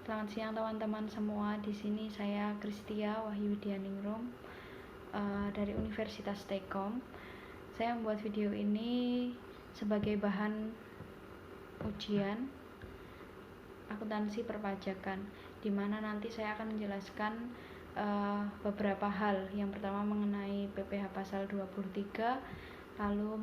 Selamat siang teman-teman semua. Di sini saya Kristia Wahyudianingrum dari Universitas Telkom. Saya membuat video ini sebagai bahan ujian akuntansi perpajakan, di mana nanti saya akan menjelaskan beberapa hal. Yang pertama mengenai PPh pasal 23, lalu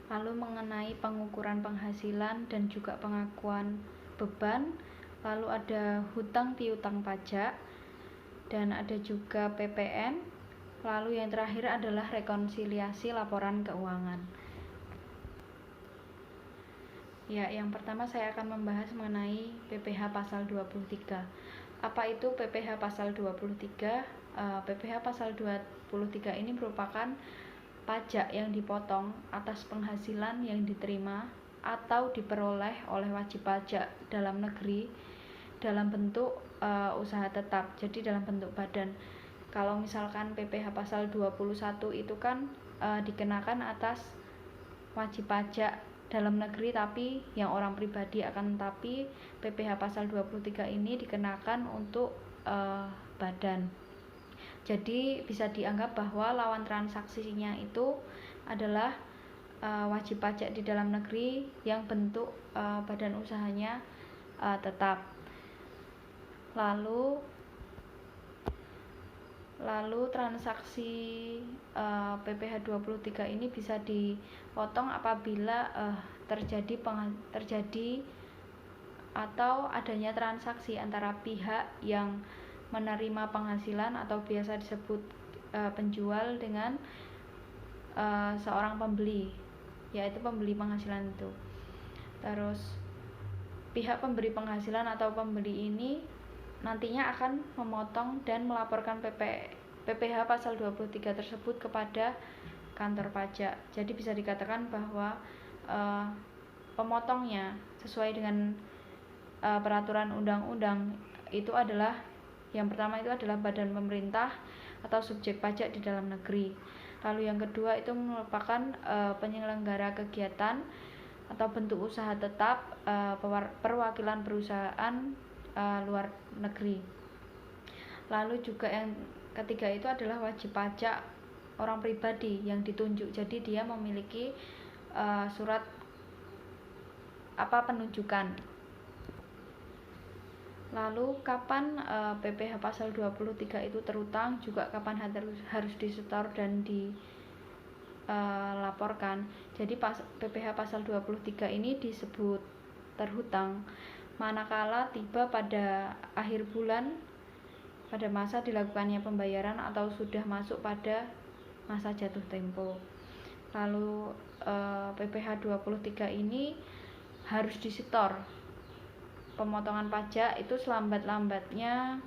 mengenai pengukuran penghasilan dan juga pengakuan beban, lalu ada hutang piutang pajak, dan ada juga PPN, lalu yang terakhir adalah rekonsiliasi laporan keuangan. Ya, yang pertama saya akan membahas mengenai PPh pasal 23. Apa itu PPh pasal 23? PPh pasal 23 ini merupakan pajak yang dipotong atas penghasilan yang diterima atau diperoleh oleh wajib pajak dalam negeri dalam bentuk usaha tetap, jadi dalam bentuk badan. Kalau misalkan PPh pasal 21 itu kan dikenakan atas wajib pajak dalam negeri tapi yang orang pribadi, akan tetapi PPh pasal 23 ini dikenakan untuk badan. Jadi bisa dianggap bahwa lawan transaksinya itu adalah wajib pajak di dalam negeri yang bentuk badan usahanya tetap. Lalu transaksi PPh 23 ini bisa dipotong apabila terjadi atau adanya transaksi antara pihak yang menerima penghasilan atau biasa disebut penjual dengan seorang pembeli, yaitu pembeli penghasilan itu. Terus pihak pemberi penghasilan atau pembeli ini nantinya akan memotong dan melaporkan PPh pasal 23 tersebut kepada kantor pajak. Jadi bisa dikatakan bahwa pemotongnya sesuai dengan peraturan undang-undang itu adalah, yang pertama itu adalah badan pemerintah atau subjek pajak di dalam negeri. Lalu yang kedua itu merupakan penyelenggara kegiatan atau bentuk usaha tetap, perwakilan perusahaan luar negeri. Lalu juga yang ketiga itu adalah wajib pajak orang pribadi yang ditunjuk, jadi dia memiliki surat penunjukan. Lalu kapan PPh pasal 23 itu terutang, juga kapan harus disetor dan dilaporkan. Jadi PPh pasal 23 ini disebut terhutang manakala tiba pada akhir bulan pada masa dilakukannya pembayaran atau sudah masuk pada masa jatuh tempo. Lalu PPh 23 ini harus disetor pemotongan pajak itu selambat-lambatnya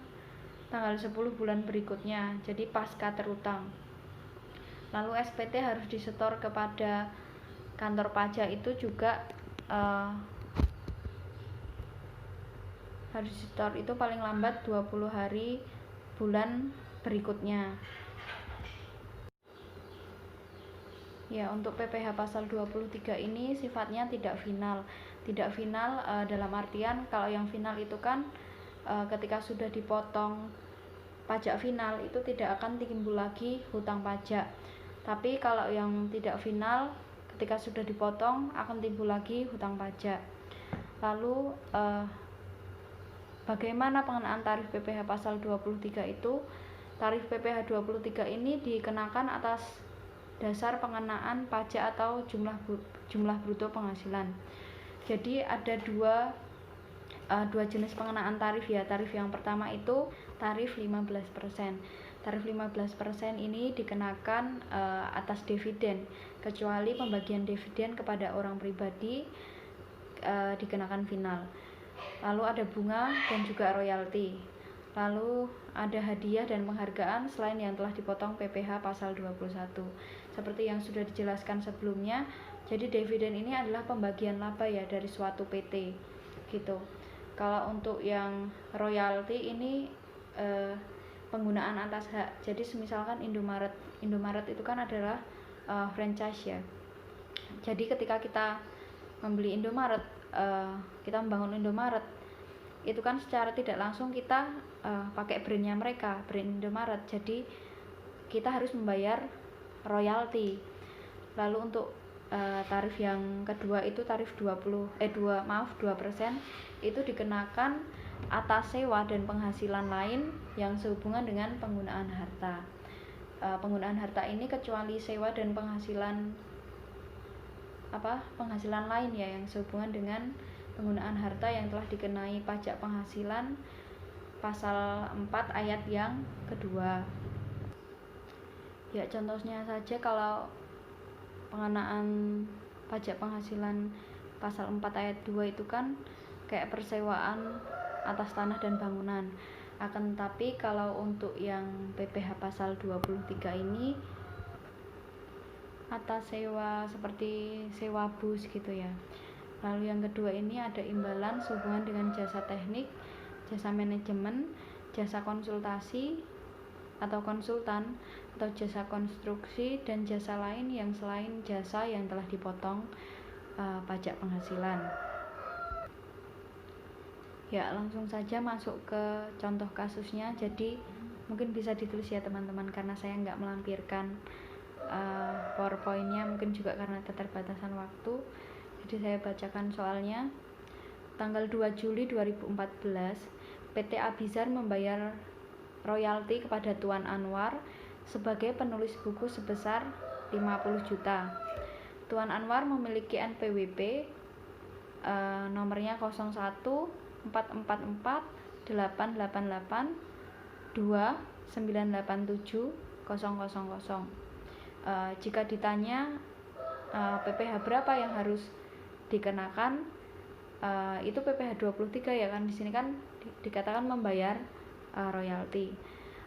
tanggal 10 bulan berikutnya, jadi pasca terutang. Lalu SPT harus disetor kepada kantor pajak itu juga harus disetor itu paling lambat 20 hari bulan berikutnya. Ya, untuk PPh pasal 23 ini sifatnya tidak final. Tidak final dalam artian, kalau yang final itu kan ketika sudah dipotong pajak final itu tidak akan timbul lagi hutang pajak. Tapi kalau yang tidak final, ketika sudah dipotong akan timbul lagi hutang pajak. Lalu bagaimana pengenaan tarif PPh pasal 23 itu? Tarif PPh 23 ini dikenakan atas dasar pengenaan pajak atau jumlah bruto penghasilan. Jadi ada dua jenis pengenaan tarif ya. Tarif yang pertama itu tarif 15%. Tarif 15% ini dikenakan atas dividen, kecuali pembagian dividen kepada orang pribadi dikenakan final. Lalu ada bunga dan juga royalti. Lalu ada hadiah dan penghargaan selain yang telah dipotong PPh pasal 21. Seperti yang sudah dijelaskan sebelumnya, jadi dividen ini adalah pembagian laba ya dari suatu PT gitu. Kalau untuk yang royalti ini penggunaan atas hak. Jadi misalkan Indomaret itu kan adalah franchise ya. Jadi ketika kita membeli Indomaret, kita membangun Indomaret, itu kan secara tidak langsung kita pakai brandnya mereka, brand Indomaret, jadi kita harus membayar royalti. Lalu untuk tarif yang kedua itu tarif 2%, itu dikenakan atas sewa dan penghasilan lain yang sehubungan dengan penggunaan harta. Penggunaan harta ini kecuali sewa dan penghasilan lain ya yang sehubungan dengan penggunaan harta yang telah dikenai pajak penghasilan pasal 4 ayat yang kedua. Ya, contohnya saja kalau pengenaan pajak penghasilan pasal 4 ayat 2 itu kan kayak persewaan atas tanah dan bangunan. Akan tetapi kalau untuk yang PPh pasal 23 ini atas sewa seperti sewa bus gitu ya. Lalu yang kedua ini ada imbalan sehubungan dengan jasa teknik, jasa manajemen, jasa konsultasi atau konsultan, atau jasa konstruksi dan jasa lain yang selain jasa yang telah dipotong pajak penghasilan. Ya, langsung saja masuk ke contoh kasusnya. Jadi mungkin bisa ditulis ya teman-teman, karena saya nggak melampirkan PowerPoint-nya, mungkin juga karena keterbatasan waktu. Jadi saya bacakan soalnya. Tanggal 2 Juli 2014, PT Abizar membayar royalti kepada Tuan Anwar sebagai penulis buku sebesar 50 juta. Tuan Anwar memiliki NPWP nomornya 014488298700. Jika ditanya PPh berapa yang harus dikenakan, itu PPh 23 ya kan, di sini kan dikatakan membayar royalti.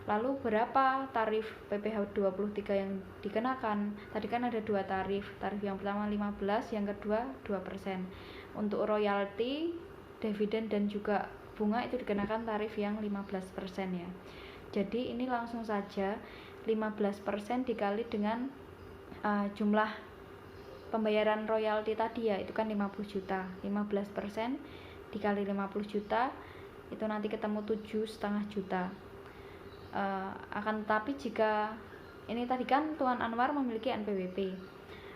Lalu berapa tarif PPh 23 yang dikenakan? Tadi kan ada dua tarif yang pertama 15, yang kedua 2%. Untuk royalti, dividen dan juga bunga itu dikenakan tarif yang 15% ya. Jadi ini langsung saja 15% dikali dengan jumlah pembayaran royalti tadi ya, itu kan 50 juta. 15% dikali 50 juta itu nanti ketemu 7,5 juta. Akan tetapi jika ini tadi kan Tuan Anwar memiliki NPWP,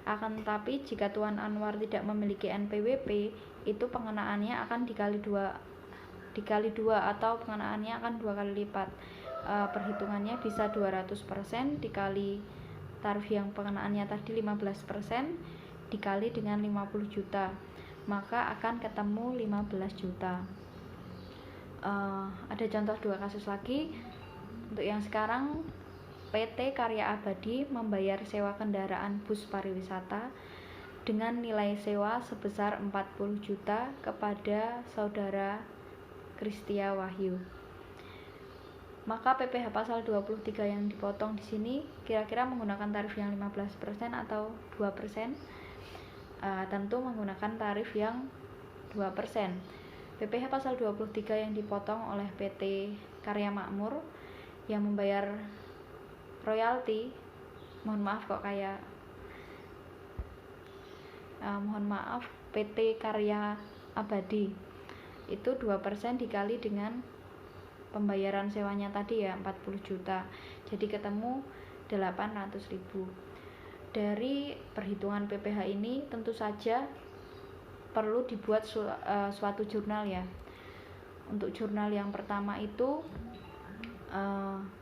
akan tetapi jika Tuan Anwar tidak memiliki NPWP, itu pengenaannya akan dikali dua atau pengenaannya akan 2 kali lipat. Perhitungannya bisa 200% dikali tarif yang pengenaannya tadi 15% dikali dengan 50 juta, maka akan ketemu 15 juta. Ada contoh dua kasus lagi. Untuk yang sekarang, PT Karya Abadi membayar sewa kendaraan bus pariwisata dengan nilai sewa sebesar 40 juta kepada saudara Kristia Wahyu. Maka PPh pasal 23 yang dipotong di sini kira-kira menggunakan tarif yang 15% atau 2%? Tentu menggunakan tarif yang 2%. PPh pasal 23 yang dipotong oleh PT Karya Makmur yang membayar royalti, mohon maaf PT Karya Abadi itu 2% dikali dengan pembayaran sewanya tadi ya 40 juta, jadi ketemu 800.000. Dari perhitungan PPh ini tentu saja perlu dibuat suatu jurnal ya. Untuk jurnal yang pertama itu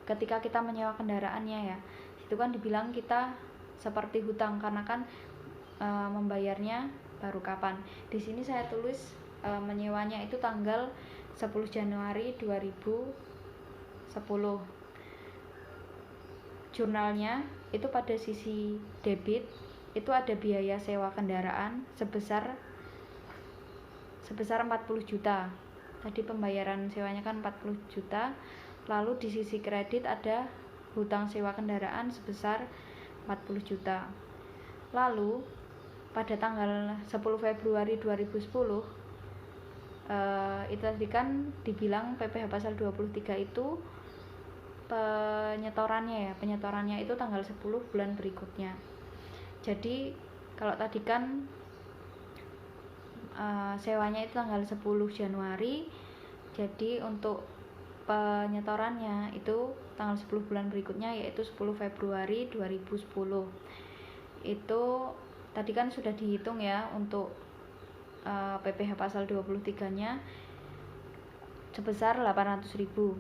ketika kita menyewa kendaraannya ya, itu kan dibilang kita seperti hutang karena kan membayarnya baru kapan. Di sini saya tulis menyewanya itu tanggal 10 Januari 2010. Jurnalnya itu pada sisi debit itu ada biaya sewa kendaraan sebesar 40 juta. Tadi pembayaran sewanya kan 40 juta. Lalu di sisi kredit ada hutang sewa kendaraan sebesar 40 juta. Lalu pada tanggal 10 Februari 2010 itu tadi kan dibilang PPh pasal 23 itu penyetorannya itu tanggal 10 bulan berikutnya. Jadi kalau tadi kan sewanya itu tanggal 10 Januari. Jadi untuk penyetorannya itu tanggal 10 bulan berikutnya, yaitu 10 Februari 2010. Itu tadi kan sudah dihitung ya untuk PPh pasal 23-nya sebesar 800.000.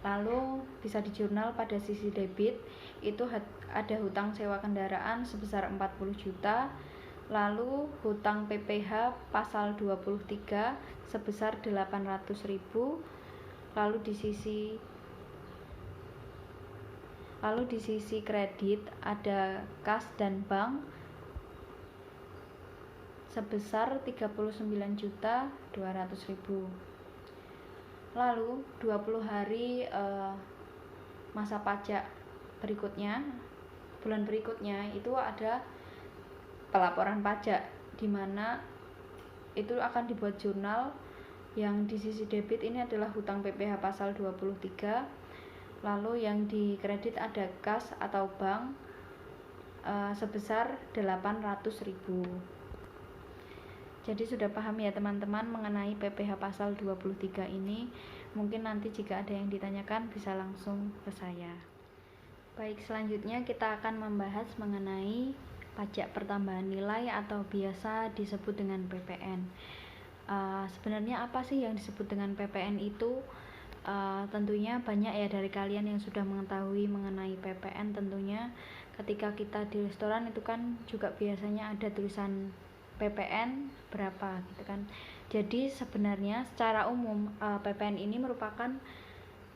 Lalu bisa di jurnal pada sisi debit itu ada hutang sewa kendaraan sebesar 40 juta. Lalu hutang PPh pasal 23 sebesar 800.000. Lalu di sisi kredit ada kas dan bank sebesar 39.200.000. Lalu 20 hari masa pajak berikutnya, bulan berikutnya itu ada pelaporan pajak, di mana itu akan dibuat jurnal. Yang di sisi debit ini adalah hutang PPh pasal 23. Lalu yang di kredit ada kas atau bank sebesar 800.000. Jadi sudah paham ya teman-teman mengenai PPh pasal 23 ini. Mungkin nanti jika ada yang ditanyakan bisa langsung ke saya. Baik, selanjutnya kita akan membahas mengenai pajak pertambahan nilai atau biasa disebut dengan PPN. Sebenarnya apa sih yang disebut dengan PPN itu? Tentunya banyak ya dari kalian yang sudah mengetahui mengenai PPN. Tentunya ketika kita di restoran itu kan juga biasanya ada tulisan PPN berapa gitu kan. Jadi sebenarnya secara umum PPN ini merupakan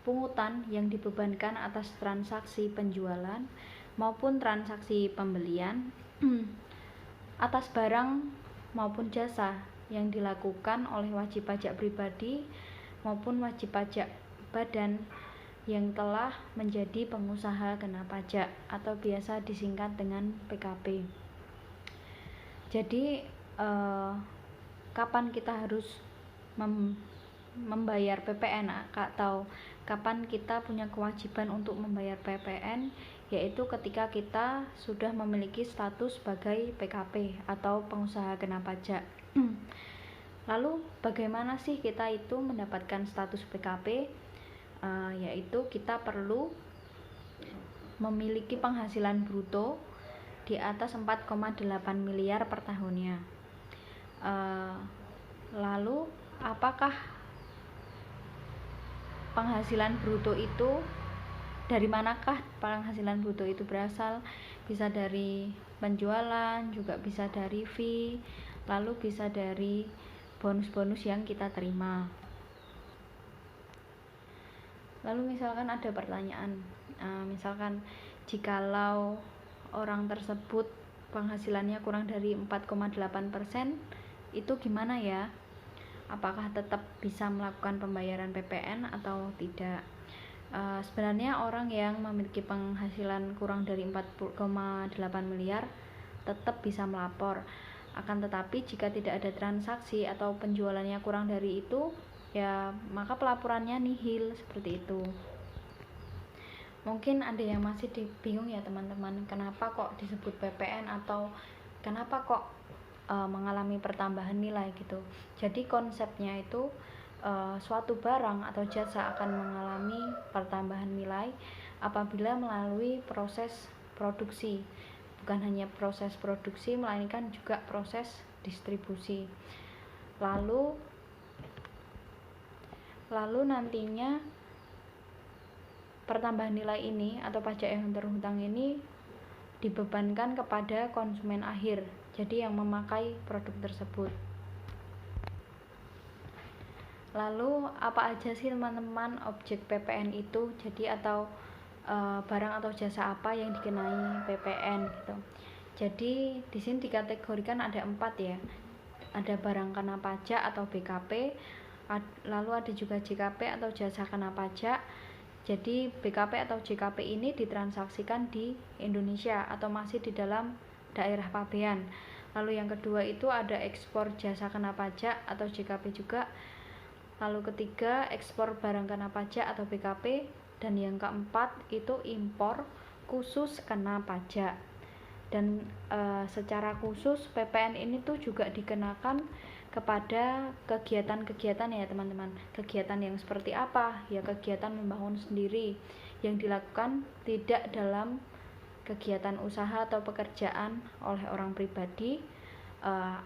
pungutan yang dibebankan atas transaksi penjualan maupun transaksi pembelian atas barang maupun jasa yang dilakukan oleh wajib pajak pribadi maupun wajib pajak badan yang telah menjadi pengusaha kena pajak atau biasa disingkat dengan PKP. Jadi kapan kita harus membayar PPN atau kapan kita punya kewajiban untuk membayar PPN, yaitu ketika kita sudah memiliki status sebagai PKP atau pengusaha kena pajak. Lalu bagaimana sih kita itu mendapatkan status PKP? Yaitu kita perlu memiliki penghasilan bruto di atas 4,8 miliar per tahunnya. Lalu apakah penghasilan bruto itu, dari manakah penghasilan bruto itu berasal? Bisa dari penjualan, juga bisa dari fee, lalu bisa dari bonus-bonus yang kita terima. Lalu misalkan ada pertanyaan, misalkan jikalau orang tersebut penghasilannya kurang dari 4,8%, itu gimana ya? Apakah tetap bisa melakukan pembayaran PPN atau tidak? Sebenarnya orang yang memiliki penghasilan kurang dari 4,8 miliar tetap bisa melapor. Akan tetapi jika tidak ada transaksi atau penjualannya kurang dari itu, ya maka pelaporannya nihil, seperti itu. Mungkin ada yang masih bingung ya teman-teman, kenapa kok disebut PPN atau kenapa kok mengalami pertambahan nilai gitu. Jadi konsepnya itu suatu barang atau jasa akan mengalami pertambahan nilai apabila melalui proses produksi. Bukan hanya proses produksi, melainkan juga proses distribusi. Lalu nantinya pertambahan nilai ini atau pajak yang terhutang ini dibebankan kepada konsumen akhir, jadi yang memakai produk tersebut. Lalu apa aja sih teman-teman objek PPN itu? Jadi atau barang atau jasa apa yang dikenai PPN gitu. Jadi di sini dikategorikan ada 4 ya. Ada barang kena pajak atau BKP, lalu ada juga JKP atau jasa kena pajak. Jadi BKP atau JKP ini ditransaksikan di Indonesia atau masih di dalam daerah pabean. Lalu yang kedua itu ada ekspor jasa kena pajak atau JKP juga. Lalu ketiga ekspor barang kena pajak atau BKP. Dan yang keempat itu impor khusus kena pajak. Dan secara khusus PPN ini tuh juga dikenakan kepada kegiatan-kegiatan ya teman-teman. Kegiatan yang seperti apa? Ya kegiatan membangun sendiri yang dilakukan tidak dalam kegiatan usaha atau pekerjaan oleh orang pribadi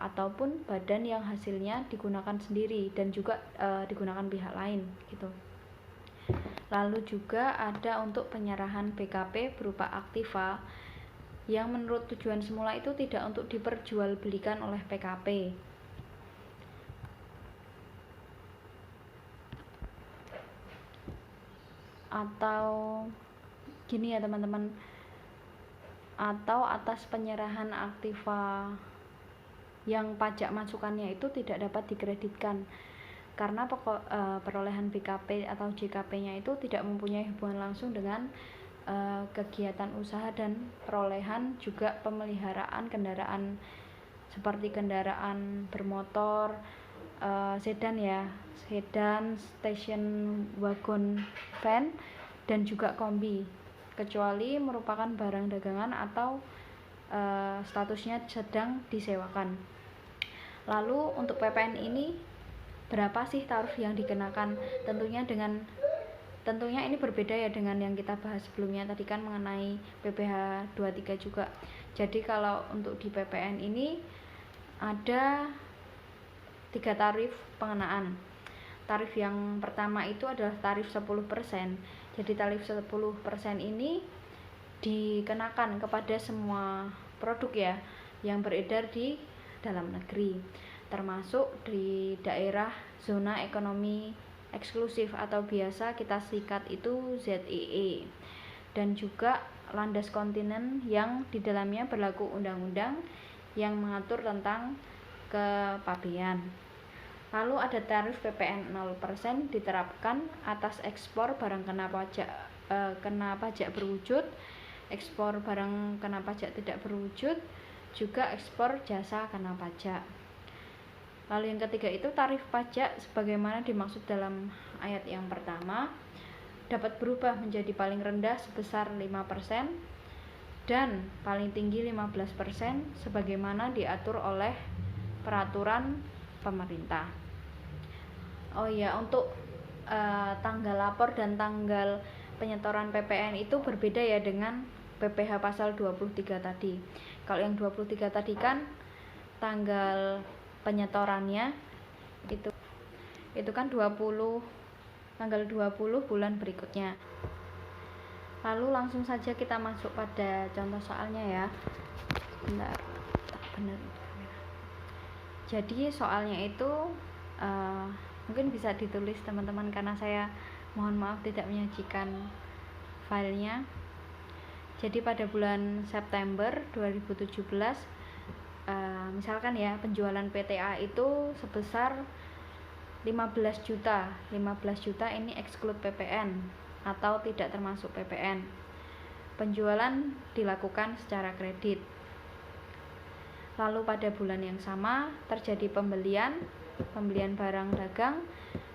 ataupun badan yang hasilnya digunakan sendiri dan juga digunakan pihak lain gitu. Lalu juga ada untuk penyerahan BKP berupa aktiva yang menurut tujuan semula itu tidak untuk diperjualbelikan oleh PKP. Atau gini ya teman-teman, atau atas penyerahan aktiva yang pajak masukannya itu tidak dapat dikreditkan karena perolehan BKP atau JKP-nya itu tidak mempunyai hubungan langsung dengan kegiatan usaha dan perolehan juga pemeliharaan kendaraan seperti kendaraan bermotor, sedan ya, sedan, station wagon, van, dan juga kombi, kecuali merupakan barang dagangan atau statusnya sedang disewakan. Lalu untuk PPN ini berapa sih tarif yang dikenakan? Tentunya ini berbeda ya dengan yang kita bahas sebelumnya tadi kan mengenai PPh 23 juga. Jadi kalau untuk di PPN ini ada 3 tarif pengenaan. Tarif yang pertama itu adalah tarif 10%. Jadi tarif 10% ini dikenakan kepada semua produk ya yang beredar di dalam negeri, termasuk di daerah zona ekonomi eksklusif atau biasa kita singkat itu ZEE, dan juga landas kontinen yang di dalamnya berlaku undang-undang yang mengatur tentang kepabean. Lalu ada tarif PPN 0% diterapkan atas ekspor barang kena pajak berwujud, ekspor barang kena pajak tidak berwujud, juga ekspor jasa kena pajak. Lalu yang ketiga itu tarif pajak sebagaimana dimaksud dalam ayat yang pertama dapat berubah menjadi paling rendah sebesar 5% dan paling tinggi 15% sebagaimana diatur oleh peraturan pemerintah. Oh ya, untuk tanggal lapor dan tanggal penyetoran PPN itu berbeda ya dengan PPh pasal 23 tadi. Kalau yang 23 tadi kan tanggal penyetorannya itu kan tanggal 20 bulan berikutnya. Lalu langsung saja kita masuk pada contoh soalnya ya. Bentar, benar. Jadi soalnya itu mungkin bisa ditulis teman-teman karena saya mohon maaf tidak menyajikan filenya. Jadi pada bulan September 2017 misalkan ya penjualan PTA itu sebesar 15 juta. 15 juta ini exclude PPN atau tidak termasuk PPN. Penjualan dilakukan secara kredit. Lalu pada bulan yang sama terjadi pembelian barang dagang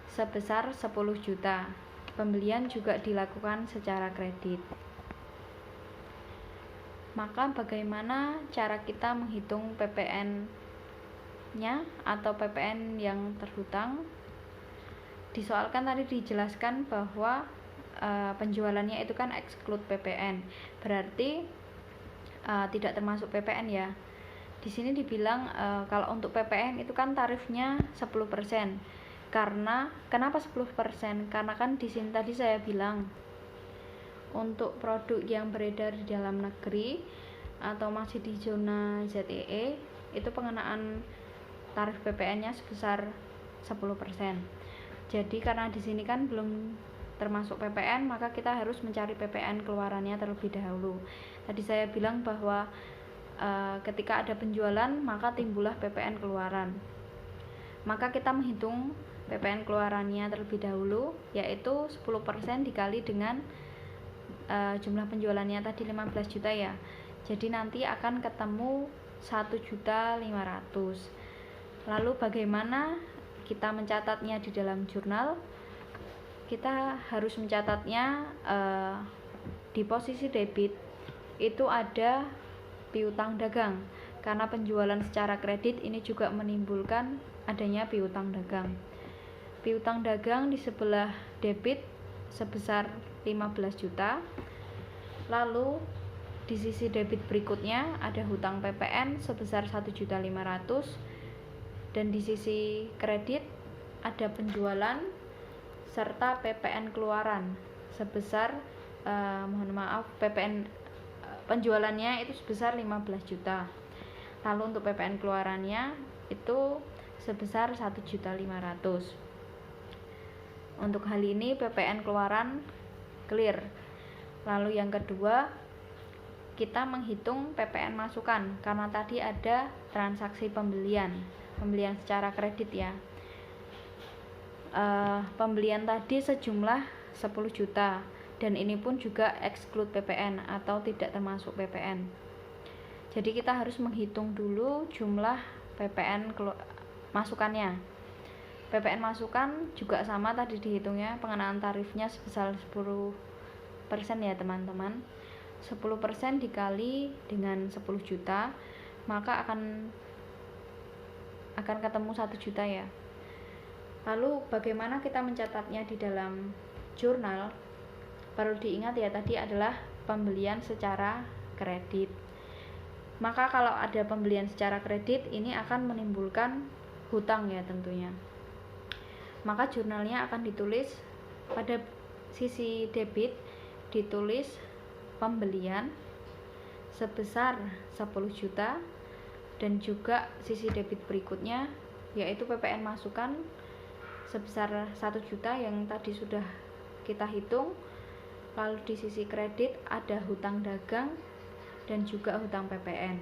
sebesar 10 juta. Pembelian juga dilakukan secara kredit. Maka bagaimana cara kita menghitung PPN-nya atau PPN yang terhutang? Disoalkan tadi dijelaskan bahwa penjualannya itu kan exclude PPN, berarti tidak termasuk PPN ya. Di sini dibilang kalau untuk PPN itu kan tarifnya 10%. Kenapa 10%? Karena kan di sini tadi saya bilang untuk produk yang beredar di dalam negeri atau masih di zona ZEE itu pengenaan tarif PPN-nya sebesar 10%. Jadi karena di sini kan belum termasuk PPN, maka kita harus mencari PPN keluarannya terlebih dahulu. Tadi saya bilang bahwa ketika ada penjualan maka timbullah PPN keluaran. Maka kita menghitung PPN keluarannya terlebih dahulu, yaitu 10% dikali dengan jumlah penjualannya tadi 15 juta ya. Jadi nanti akan ketemu 1.500.000. Lalu bagaimana kita mencatatnya di dalam jurnal? Kita harus mencatatnya di posisi debit itu ada piutang dagang, karena penjualan secara kredit ini juga menimbulkan adanya piutang dagang. Piutang dagang di sebelah debit sebesar 15 juta. Lalu di sisi debit berikutnya ada hutang PPN sebesar 1.500.000, dan di sisi kredit ada penjualan serta PPN keluaran sebesar PPN penjualannya itu sebesar 15 juta. Lalu untuk PPN keluarannya itu sebesar 1.500.000. Untuk hal ini PPN keluaran clear. Lalu yang kedua, kita menghitung PPN masukan karena tadi ada transaksi pembelian secara kredit ya. Pembelian tadi sejumlah 10 juta, dan ini pun juga exclude PPN atau tidak termasuk PPN. Jadi kita harus menghitung dulu jumlah PPN masukannya. PPN masukan juga sama tadi dihitungnya, pengenaan tarifnya sebesar 10% ya teman-teman. 10% dikali dengan 10 juta maka akan ketemu 1 juta ya. Lalu bagaimana kita mencatatnya di dalam jurnal? Perlu diingat ya, tadi adalah pembelian secara kredit. Maka kalau ada pembelian secara kredit ini akan menimbulkan hutang ya tentunya. Maka jurnalnya akan ditulis pada sisi debit, ditulis pembelian sebesar 10 juta, dan juga sisi debit berikutnya yaitu PPN masukan sebesar 1 juta yang tadi sudah kita hitung. Lalu di sisi kredit ada hutang dagang dan juga hutang PPN.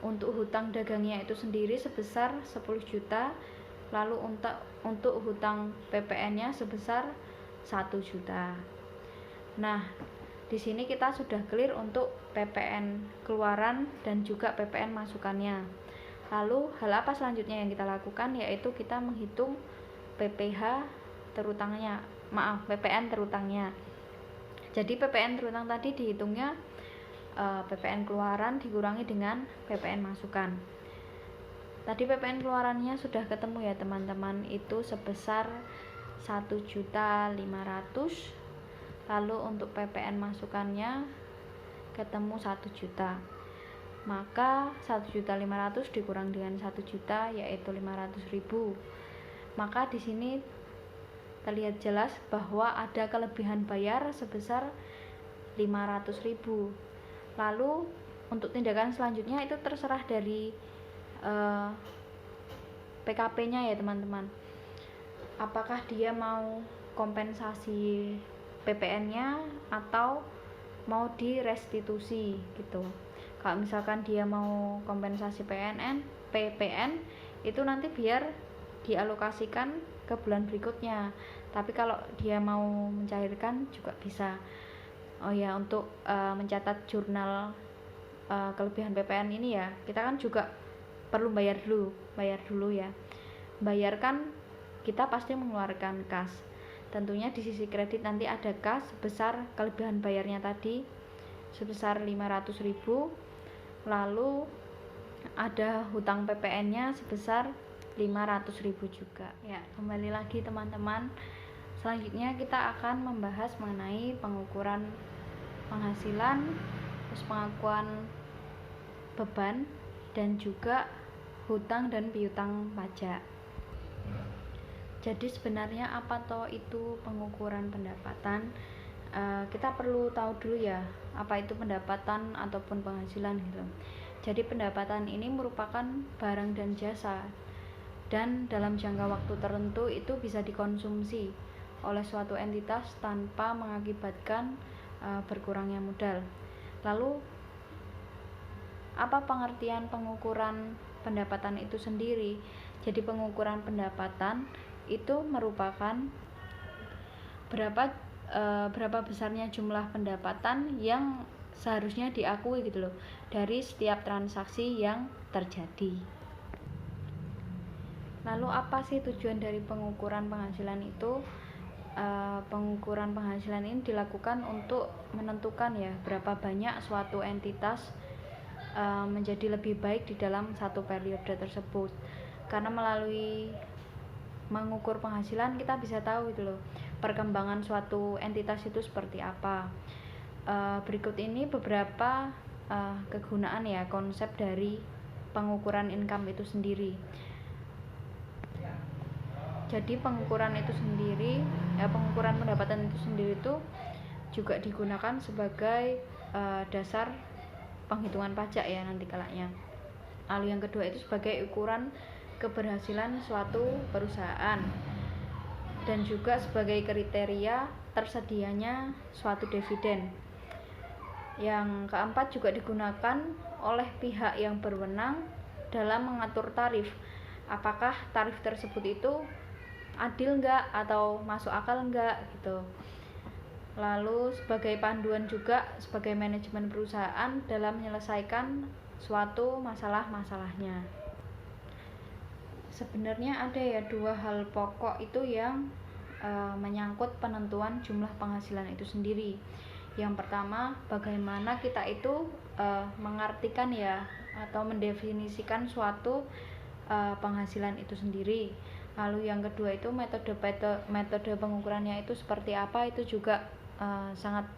Untuk hutang dagangnya itu sendiri sebesar 10 juta, lalu untuk hutang PPN-nya sebesar 1 juta. Nah, di sini kita sudah clear untuk PPN keluaran dan juga PPN masukannya. Lalu hal apa selanjutnya yang kita lakukan, yaitu kita menghitung PPN terutangnya. Jadi PPN terutang tadi dihitungnya PPN keluaran dikurangi dengan PPN masukan. Tadi PPN keluarannya sudah ketemu ya teman-teman, itu sebesar 1.500.000. Lalu untuk PPN masukannya ketemu 1 juta. Maka 1.500.000 dikurang dengan 1 juta yaitu 500.000. Maka di sini terlihat jelas bahwa ada kelebihan bayar sebesar 500.000. Lalu untuk tindakan selanjutnya itu terserah dari PKP-nya ya teman-teman. Apakah dia mau kompensasi PPN-nya atau mau direstitusi gitu. Kalau misalkan dia mau kompensasi PPN itu nanti biar dialokasikan ke bulan berikutnya. Tapi kalau dia mau mencairkan juga bisa. Oh ya, untuk mencatat jurnal kelebihan PPN ini ya, kita kan juga perlu bayar dulu ya. Bayarkan kita pasti mengeluarkan kas. Tentunya di sisi kredit nanti ada kas sebesar kelebihan bayarnya tadi sebesar 500.000. Lalu ada hutang PPN-nya sebesar 500.000 juga. Ya, kembali lagi teman-teman. Selanjutnya kita akan membahas mengenai pengukuran penghasilan, terus pengakuan beban, dan juga hutang dan piutang pajak. Jadi sebenarnya apa toh itu pengukuran pendapatan? Kita perlu tahu dulu ya, apa itu pendapatan ataupun penghasilan gitu. Jadi pendapatan ini merupakan barang dan jasa, dan dalam jangka waktu tertentu itu bisa dikonsumsi oleh suatu entitas tanpa mengakibatkan berkurangnya modal. Lalu apa pengertian pengukuran pendapatan itu sendiri? Jadi pengukuran pendapatan itu merupakan berapa besarnya jumlah pendapatan yang seharusnya diakui gitu loh dari setiap transaksi yang terjadi. Lalu apa sih tujuan dari pengukuran penghasilan itu? Pengukuran penghasilan ini dilakukan untuk menentukan ya berapa banyak suatu entitas menjadi lebih baik di dalam satu periode tersebut. Karena melalui mengukur penghasilan kita bisa tahu gitu loh perkembangan suatu entitas itu seperti apa. Berikut ini beberapa kegunaan ya konsep dari pengukuran income itu sendiri. Jadi pengukuran pendapatan itu sendiri itu juga digunakan sebagai dasar penghitungan pajak ya nanti kalanya. Lalu yang kedua itu sebagai ukuran keberhasilan suatu perusahaan dan juga sebagai kriteria tersedianya suatu dividen. Yang keempat juga digunakan oleh pihak yang berwenang dalam mengatur tarif. Apakah tarif tersebut itu adil enggak atau masuk akal enggak gitu. Lalu sebagai panduan juga sebagai manajemen perusahaan dalam menyelesaikan suatu masalah-masalahnya. Sebenarnya ada ya dua hal pokok itu yang menyangkut penentuan jumlah penghasilan itu sendiri. Yang pertama, bagaimana kita itu mengartikan ya atau mendefinisikan suatu penghasilan itu sendiri. Lalu yang kedua itu metode pengukurannya itu seperti apa, itu juga sangat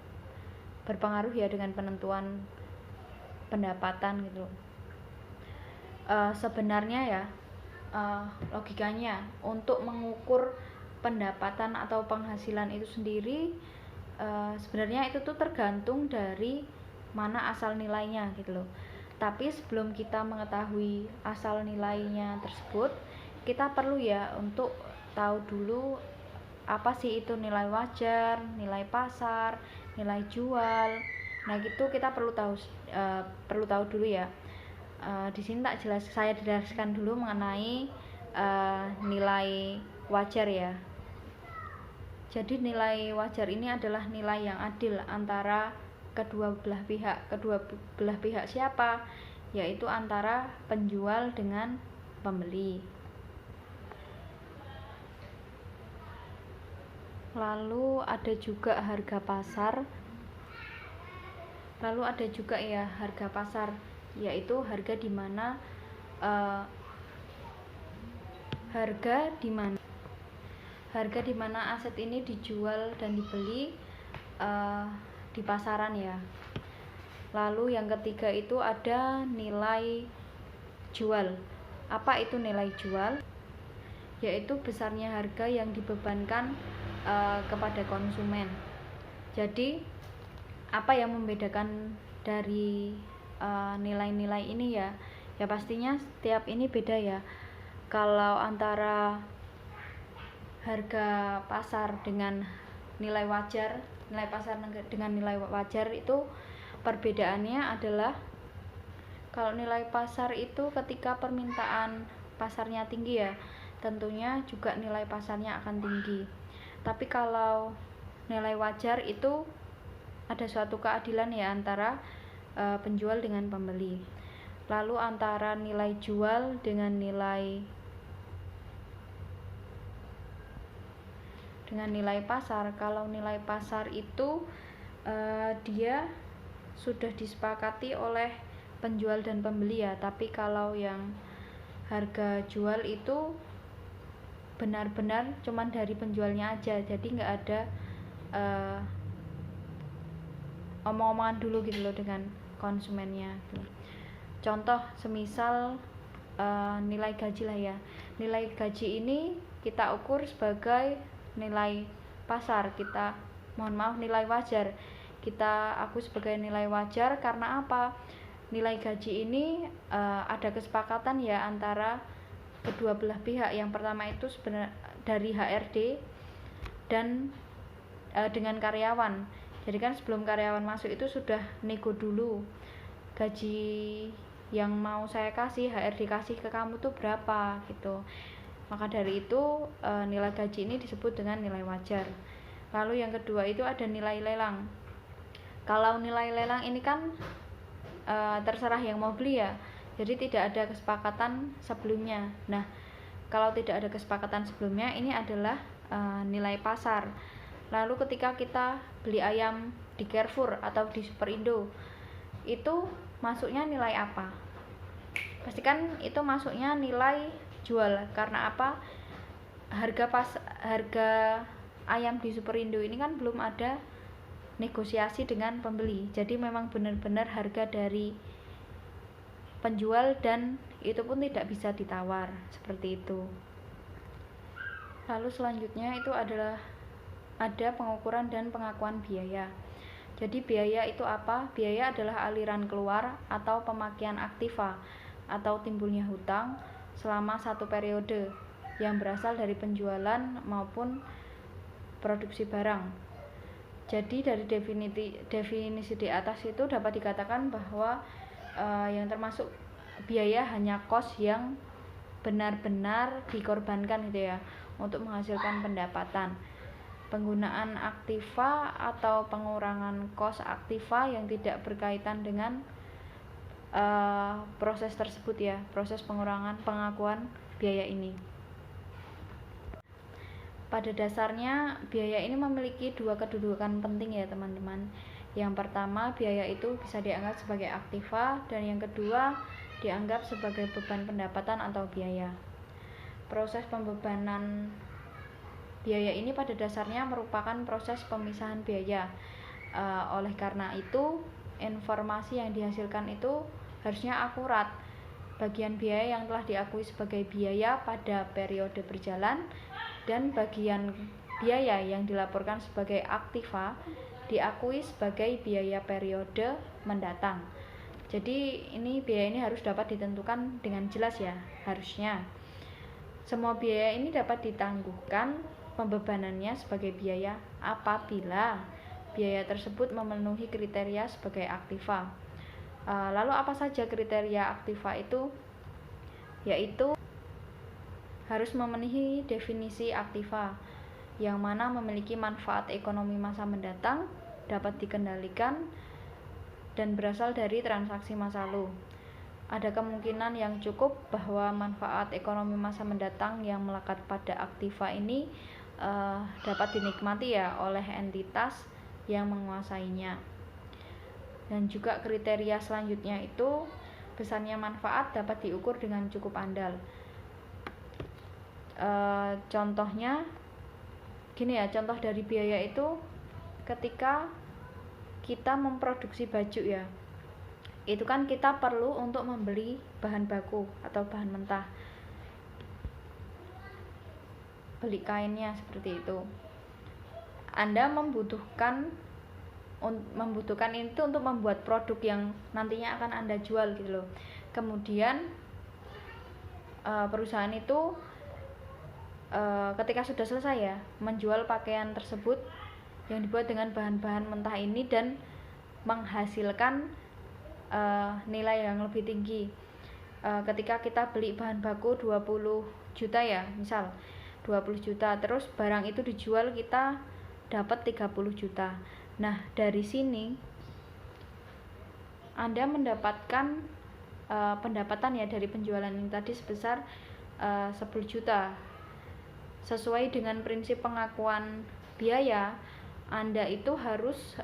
berpengaruh ya dengan penentuan pendapatan gitu. Sebenarnya ya logikanya untuk mengukur pendapatan atau penghasilan itu sendiri sebenarnya itu tuh tergantung dari mana asal nilainya gitu loh. Tapi sebelum kita mengetahui asal nilainya tersebut, kita perlu ya untuk tahu dulu apa sih itu nilai wajar, nilai pasar, nilai jual. Nah gitu kita perlu tahu dulu ya. Di sini saya jelaskan dulu mengenai nilai wajar ya. Jadi nilai wajar ini adalah nilai yang adil antara kedua belah pihak. Kedua belah pihak siapa? Yaitu antara penjual dengan pembeli. Lalu ada juga harga pasar. Harga pasar, yaitu harga di mana aset ini dijual dan dibeli di pasaran ya. Lalu yang ketiga itu ada nilai jual. Apa itu nilai jual? Yaitu besarnya harga yang dibebankan kepada konsumen. Jadi apa yang membedakan dari nilai-nilai ini ya? Ya pastinya setiap ini beda ya. Kalau antara harga pasar dengan nilai wajar, nilai pasar dengan nilai wajar itu perbedaannya adalah kalau nilai pasar itu ketika permintaan pasarnya tinggi ya, tentunya juga nilai pasarnya akan tinggi. Tapi kalau nilai wajar itu ada suatu keadilan ya antara penjual dengan pembeli. Lalu antara nilai jual dengan nilai pasar, kalau nilai pasar itu dia sudah disepakati oleh penjual dan pembeli ya. Tapi kalau yang harga jual itu benar-benar cuman dari penjualnya aja, jadi nggak ada omong-omongan dulu gitu loh dengan konsumennya gitu. Contoh semisal nilai gaji lah ya. Nilai gaji ini kita ukur sebagai nilai pasar, nilai wajar. Aku sebagai nilai wajar karena apa? Nilai gaji ini ada kesepakatan ya antara kedua belah pihak. Yang pertama itu sebenarnya dari HRD dan dengan karyawan. Jadi kan sebelum karyawan masuk itu sudah nego dulu, gaji yang mau saya kasih, HRD kasih ke kamu tuh berapa gitu. Maka dari itu nilai gaji ini disebut dengan nilai wajar. Lalu yang kedua itu ada nilai lelang. Kalau nilai lelang ini kan terserah yang mau beli ya, jadi tidak ada kesepakatan sebelumnya. Nah, kalau tidak ada kesepakatan sebelumnya, ini adalah nilai pasar. Lalu ketika kita beli ayam di Carrefour atau di Superindo, itu masuknya nilai apa? Pastikan itu masuknya nilai jual. Karena apa? Harga ayam di Superindo ini kan belum ada negosiasi dengan pembeli. Jadi memang benar-benar harga dari penjual dan itu pun tidak bisa ditawar, seperti itu. Lalu selanjutnya itu adalah ada pengukuran dan pengakuan biaya. Jadi biaya itu apa? Biaya adalah aliran keluar atau pemakaian aktiva atau timbulnya hutang selama satu periode yang berasal dari penjualan maupun produksi barang. Jadi dari definisi di atas itu dapat dikatakan bahwa yang termasuk biaya hanya kos yang benar-benar dikorbankan gitu ya untuk menghasilkan pendapatan. Penggunaan aktiva atau pengurangan kos aktiva yang tidak berkaitan dengan proses tersebut ya, proses pengakuan biaya ini. Pada dasarnya biaya ini memiliki dua kedudukan penting ya teman-teman. Yang pertama, biaya itu bisa dianggap sebagai aktiva, dan yang kedua dianggap sebagai beban pendapatan atau biaya. Proses pembebanan biaya ini pada dasarnya merupakan proses pemisahan biaya. Oleh karena itu, informasi yang dihasilkan itu harusnya akurat. Bagian biaya yang telah diakui sebagai biaya pada periode berjalan dan bagian biaya yang dilaporkan sebagai aktiva diakui sebagai biaya periode mendatang. Jadi biaya ini harus dapat ditentukan dengan jelas ya, harusnya. Semua biaya ini dapat ditangguhkan pembebanannya sebagai biaya apabila biaya tersebut memenuhi kriteria sebagai aktiva. Lalu apa saja kriteria aktiva itu? Yaitu harus memenuhi definisi aktiva, yang mana memiliki manfaat ekonomi masa mendatang, dapat dikendalikan, dan berasal dari transaksi masa lalu. Ada kemungkinan yang cukup bahwa manfaat ekonomi masa mendatang yang melekat pada aktiva ini dapat dinikmati ya oleh entitas yang menguasainya. Dan juga kriteria selanjutnya itu besarnya manfaat dapat diukur dengan cukup andal. Contohnya gini ya, contoh dari biaya itu ketika kita memproduksi baju ya, itu kan kita perlu untuk membeli bahan baku atau bahan mentah, beli kainnya seperti itu. Anda membutuhkan itu untuk membuat produk yang nantinya akan Anda jual gitu loh. Kemudian perusahaan itu ketika sudah selesai ya menjual pakaian tersebut yang dibuat dengan bahan-bahan mentah ini dan menghasilkan nilai yang lebih tinggi. Ketika kita beli bahan baku 20 juta ya, misal 20 juta, terus barang itu dijual kita dapat 30 juta. Nah, dari sini Anda mendapatkan pendapatan ya dari penjualan ini tadi sebesar 10 juta. Sesuai dengan prinsip pengakuan biaya, Anda itu harus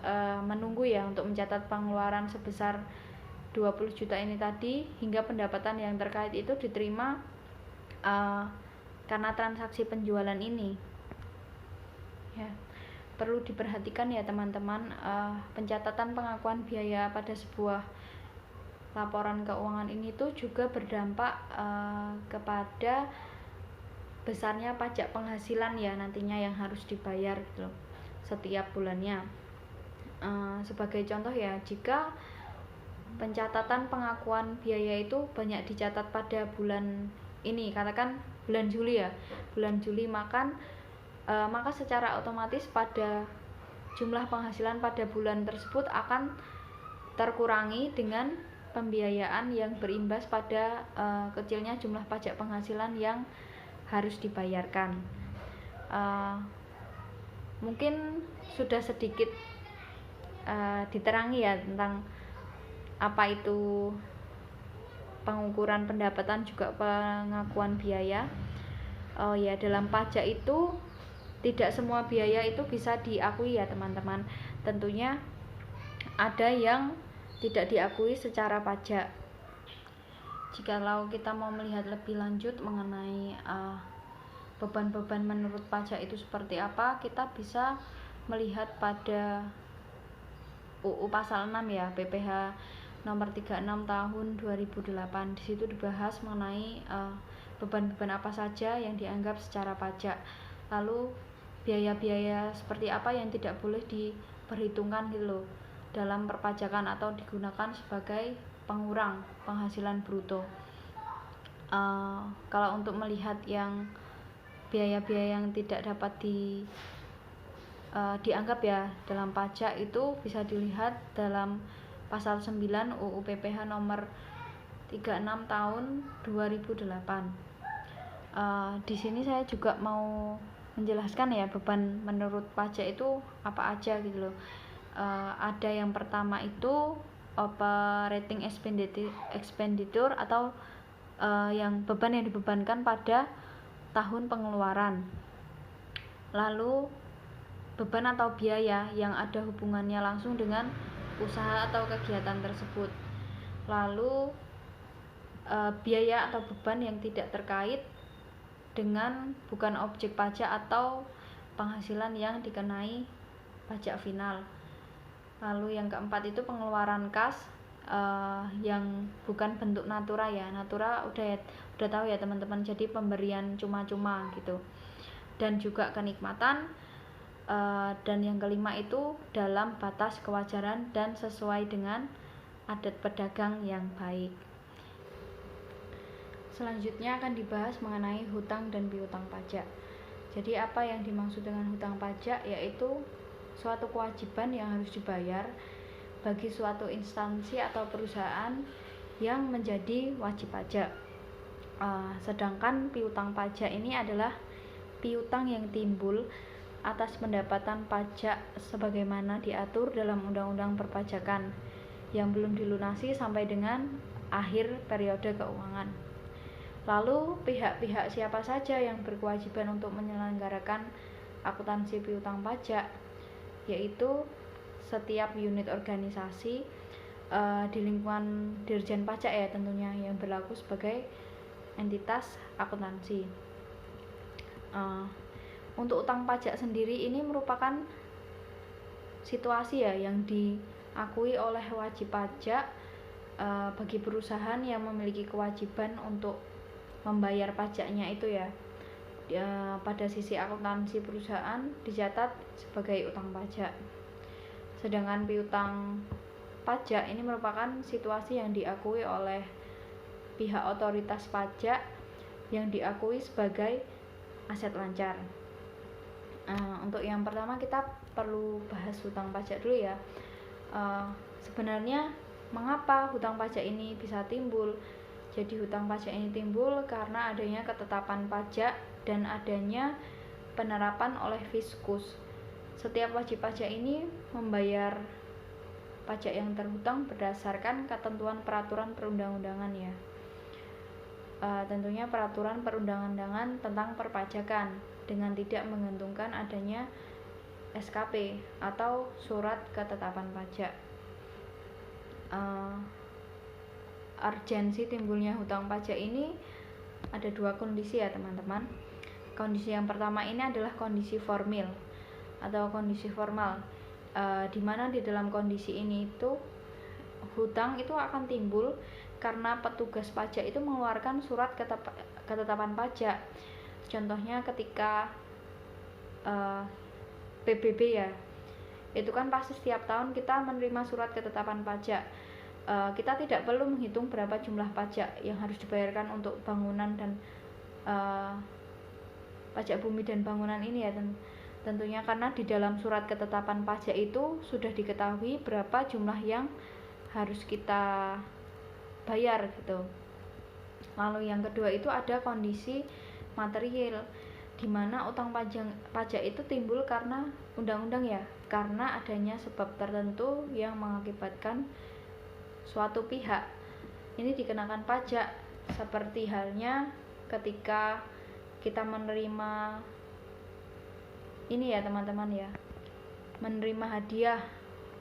menunggu ya untuk mencatat pengeluaran sebesar 20 juta ini tadi hingga pendapatan yang terkait itu diterima karena transaksi penjualan ini. Ya, perlu diperhatikan ya teman-teman, pencatatan pengakuan biaya pada sebuah laporan keuangan ini tuh juga berdampak kepada besarnya pajak penghasilan ya nantinya yang harus dibayar gitu loh, setiap bulannya. Sebagai contoh ya, jika pencatatan pengakuan biaya itu banyak dicatat pada bulan ini, katakan bulan Juli ya, maka secara otomatis pada jumlah penghasilan pada bulan tersebut akan terkurangi dengan pembiayaan yang berimbas pada kecilnya jumlah pajak penghasilan yang harus dibayarkan. Mungkin sudah sedikit diterangi ya tentang apa itu pengukuran pendapatan juga pengakuan biaya. Ya, dalam pajak itu tidak semua biaya itu bisa diakui ya teman-teman. Tentunya ada yang tidak diakui secara pajak. Jikalau kita mau melihat lebih lanjut mengenai beban-beban menurut pajak itu seperti apa, kita bisa melihat pada UU pasal 6 ya, PPh nomor 36 tahun 2008. Di situ dibahas mengenai beban-beban apa saja yang dianggap secara pajak. Lalu biaya-biaya seperti apa yang tidak boleh diperhitungkan gitu loh dalam perpajakan atau digunakan sebagai pengurang penghasilan bruto. Kalau untuk melihat yang biaya-biaya yang tidak dapat dianggap ya dalam pajak, itu bisa dilihat dalam pasal 9 UU PPh nomor 36 tahun 2008. Di sini saya juga mau menjelaskan ya beban menurut pajak itu apa aja gitu loh. Ada yang pertama itu operating expenditure atau yang beban yang dibebankan pada tahun pengeluaran. Lalu beban atau biaya yang ada hubungannya langsung dengan usaha atau kegiatan tersebut. Lalu biaya atau beban yang tidak terkait dengan bukan objek pajak atau penghasilan yang dikenai pajak final. Lalu yang keempat itu pengeluaran kas yang bukan bentuk natura ya. Natura udah tahu ya teman-teman, jadi pemberian cuma-cuma gitu. Dan juga kenikmatan. Dan yang kelima itu dalam batas kewajaran dan sesuai dengan adat pedagang yang baik. Selanjutnya akan dibahas mengenai hutang dan piutang pajak. Jadi apa yang dimaksud dengan hutang pajak, yaitu suatu kewajiban yang harus dibayar bagi suatu instansi atau perusahaan yang menjadi wajib pajak. Sedangkan piutang pajak ini adalah piutang yang timbul atas pendapatan pajak sebagaimana diatur dalam Undang-Undang Perpajakan yang belum dilunasi sampai dengan akhir periode keuangan. Lalu pihak-pihak siapa saja yang berkewajiban untuk menyelenggarakan akuntansi piutang pajak, yaitu setiap unit organisasi di lingkungan Dirjen Pajak ya tentunya, yang berlaku sebagai entitas akuntansi. Untuk utang pajak sendiri ini merupakan situasi ya yang diakui oleh wajib pajak bagi perusahaan yang memiliki kewajiban untuk membayar pajaknya itu ya. Pada sisi akuntansi perusahaan dicatat sebagai utang pajak. Sedangkan piutang pajak ini merupakan situasi yang diakui oleh pihak otoritas pajak yang diakui sebagai aset lancar. Untuk yang pertama kita perlu bahas hutang pajak dulu ya. Sebenarnya mengapa hutang pajak ini bisa timbul? Jadi hutang pajak ini timbul karena adanya ketetapan pajak dan adanya penerapan oleh fiskus. Setiap wajib pajak ini membayar pajak yang terhutang berdasarkan ketentuan peraturan perundang-undangan ya. Tentunya peraturan perundang-undangan tentang perpajakan dengan tidak menggantungkan adanya SKP atau surat ketetapan pajak. Urgensi timbulnya hutang pajak ini ada dua kondisi ya teman-teman. Kondisi yang pertama ini adalah kondisi formal atau kondisi formal, di mana di dalam kondisi ini itu hutang itu akan timbul karena petugas pajak itu mengeluarkan surat ketetapan pajak. Contohnya ketika PBB ya, itu kan pasti setiap tahun kita menerima surat ketetapan pajak. Kita tidak perlu menghitung berapa jumlah pajak yang harus dibayarkan untuk bangunan dan pajak bumi dan bangunan ini ya tentunya, karena di dalam surat ketetapan pajak itu sudah diketahui berapa jumlah yang harus kita bayar gitu. Lalu yang kedua itu ada kondisi material, di mana utang pajak itu timbul karena undang-undang ya, karena adanya sebab tertentu yang mengakibatkan suatu pihak ini dikenakan pajak, seperti halnya ketika kita menerima ini ya teman-teman ya, menerima hadiah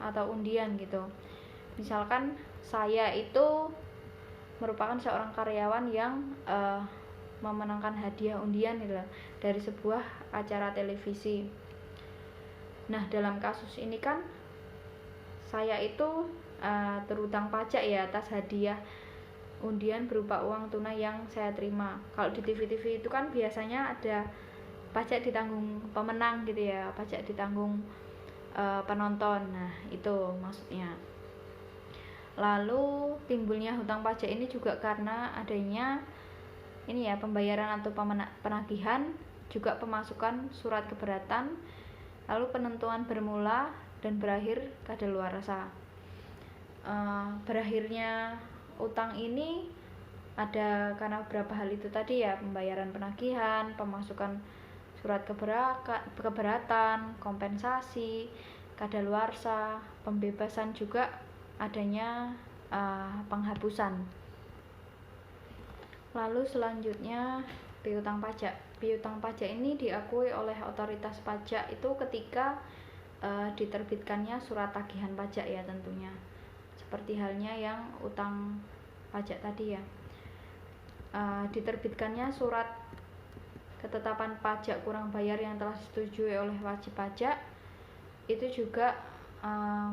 atau undian gitu. Misalkan saya itu merupakan seorang karyawan yang memenangkan hadiah undian gitu, dari sebuah acara televisi. Nah, dalam kasus ini kan saya itu terutang pajak ya atas hadiah undian berupa uang tunai yang saya terima. Kalau di TV-TV itu kan biasanya ada pajak ditanggung pemenang gitu ya, pajak ditanggung penonton. Nah, itu maksudnya. Lalu timbulnya hutang pajak ini juga karena adanya ini ya, pembayaran atau penagihan, juga pemasukan surat keberatan, lalu penentuan bermula dan berakhir kadaluarsa. Berakhirnya utang ini ada karena beberapa hal itu tadi ya, pembayaran penagihan, pemasukan surat keberatan, kompensasi, kadaluarsa, pembebasan, juga adanya penghapusan. Lalu selanjutnya piutang pajak. Piutang pajak ini diakui oleh otoritas pajak itu ketika diterbitkannya surat tagihan pajak ya tentunya. Seperti halnya yang utang pajak tadi ya. Diterbitkannya surat ketetapan pajak kurang bayar yang telah disetujui oleh wajib pajak itu juga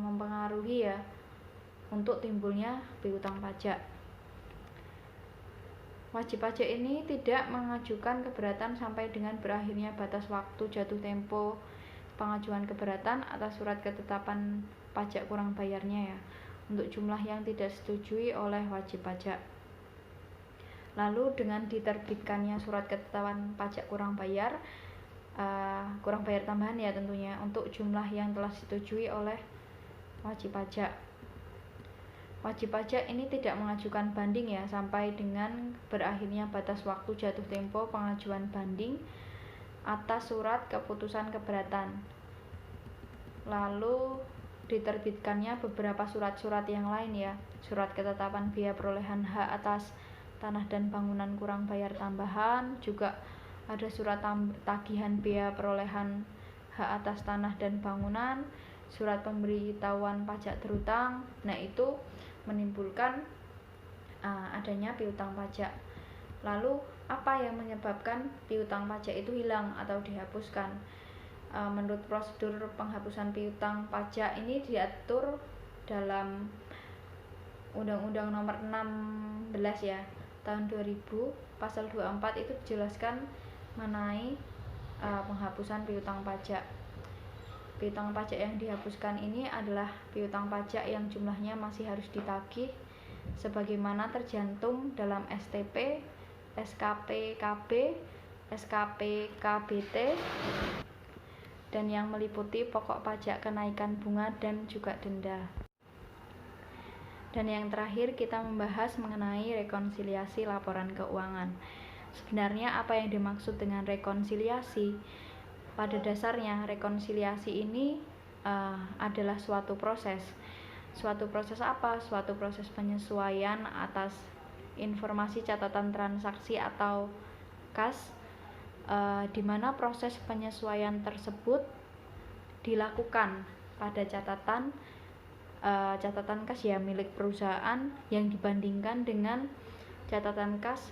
mempengaruhi ya untuk timbulnya piutang pajak. Wajib pajak ini tidak mengajukan keberatan sampai dengan berakhirnya batas waktu jatuh tempo pengajuan keberatan atas surat ketetapan pajak kurang bayarnya ya, untuk jumlah yang tidak disetujui oleh wajib pajak. Lalu dengan diterbitkannya surat ketetapan pajak kurang bayar tambahan ya tentunya, untuk jumlah yang telah disetujui oleh wajib pajak. Wajib pajak ini tidak mengajukan banding ya sampai dengan berakhirnya batas waktu jatuh tempo pengajuan banding atas surat keputusan keberatan. Lalu diterbitkannya beberapa surat-surat yang lain ya, surat ketetapan biaya perolehan hak atas tanah dan bangunan kurang bayar tambahan, juga ada surat tagihan biaya perolehan hak atas tanah dan bangunan, surat pemberitahuan pajak terutang. Nah, itu menimbulkan adanya piutang pajak. Lalu apa yang menyebabkan piutang pajak itu hilang atau dihapuskan? Menurut prosedur penghapusan piutang pajak ini diatur dalam Undang-Undang Nomor 16 ya tahun 2000, pasal 24 itu dijelaskan mengenai penghapusan piutang pajak. Piutang pajak yang dihapuskan ini adalah piutang pajak yang jumlahnya masih harus ditagih sebagaimana tercantum dalam STP, SKP KB, SKP KBT, dan yang meliputi pokok pajak, kenaikan bunga, dan juga denda. Dan yang terakhir kita membahas mengenai rekonsiliasi laporan keuangan. Sebenarnya apa yang dimaksud dengan rekonsiliasi? Pada dasarnya rekonsiliasi ini adalah suatu proses. Suatu proses apa? Suatu proses penyesuaian atas informasi catatan transaksi atau kas, di mana proses penyesuaian tersebut dilakukan pada catatan kas ya milik perusahaan yang dibandingkan dengan catatan kas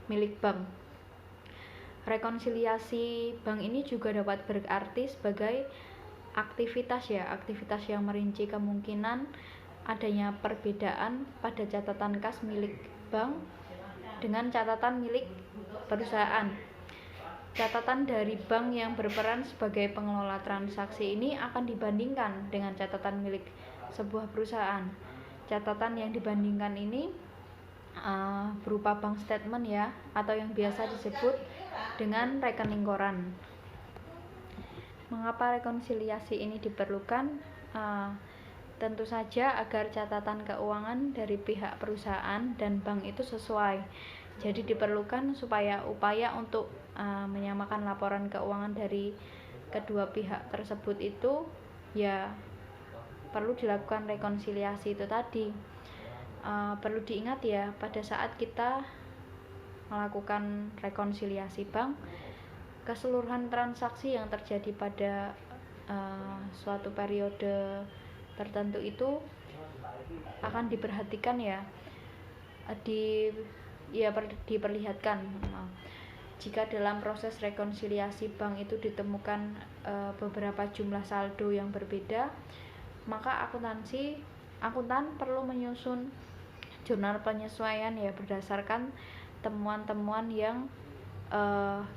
milik bank. Rekonsiliasi bank ini juga dapat berarti sebagai aktivitas yang merinci kemungkinan adanya perbedaan pada catatan kas milik bank dengan catatan milik perusahaan. Catatan dari bank yang berperan sebagai pengelola transaksi ini akan dibandingkan dengan catatan milik sebuah perusahaan. Catatan yang dibandingkan ini berupa bank statement ya, atau yang biasa disebut dengan rekening koran. Mengapa rekonsiliasi ini diperlukan? Tentu saja agar catatan keuangan dari pihak perusahaan dan bank itu sesuai. Jadi diperlukan supaya upaya untuk menyamakan laporan keuangan dari kedua pihak tersebut itu ya perlu dilakukan rekonsiliasi itu tadi. Perlu diingat ya, pada saat kita melakukan rekonsiliasi bank, keseluruhan transaksi yang terjadi pada suatu periode tertentu itu akan diperhatikan ya, diperlihatkan. Jika dalam proses rekonsiliasi bank itu ditemukan beberapa jumlah saldo yang berbeda, maka akuntan perlu menyusun jurnal penyesuaian ya berdasarkan temuan-temuan yang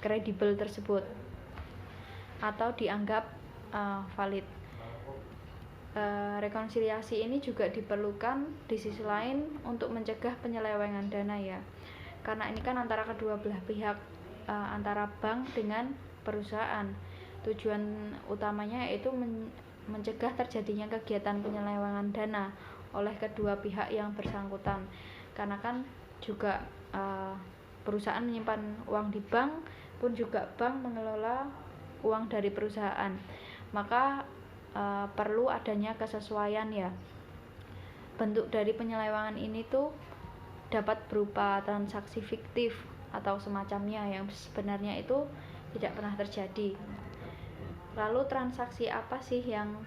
kredibel tersebut atau dianggap valid. Rekonsiliasi ini juga diperlukan di sisi lain untuk mencegah penyelewengan dana ya, karena ini kan antara kedua belah pihak, antara bank dengan perusahaan. Tujuan utamanya yaitu mencegah terjadinya kegiatan penyelewengan dana oleh kedua pihak yang bersangkutan, karena kan juga perusahaan menyimpan uang di bank pun juga bank mengelola uang dari perusahaan, maka perlu adanya kesesuaian ya. Bentuk dari penyelewengan ini tuh dapat berupa transaksi fiktif atau semacamnya yang sebenarnya itu tidak pernah terjadi. Lalu transaksi apa sih yang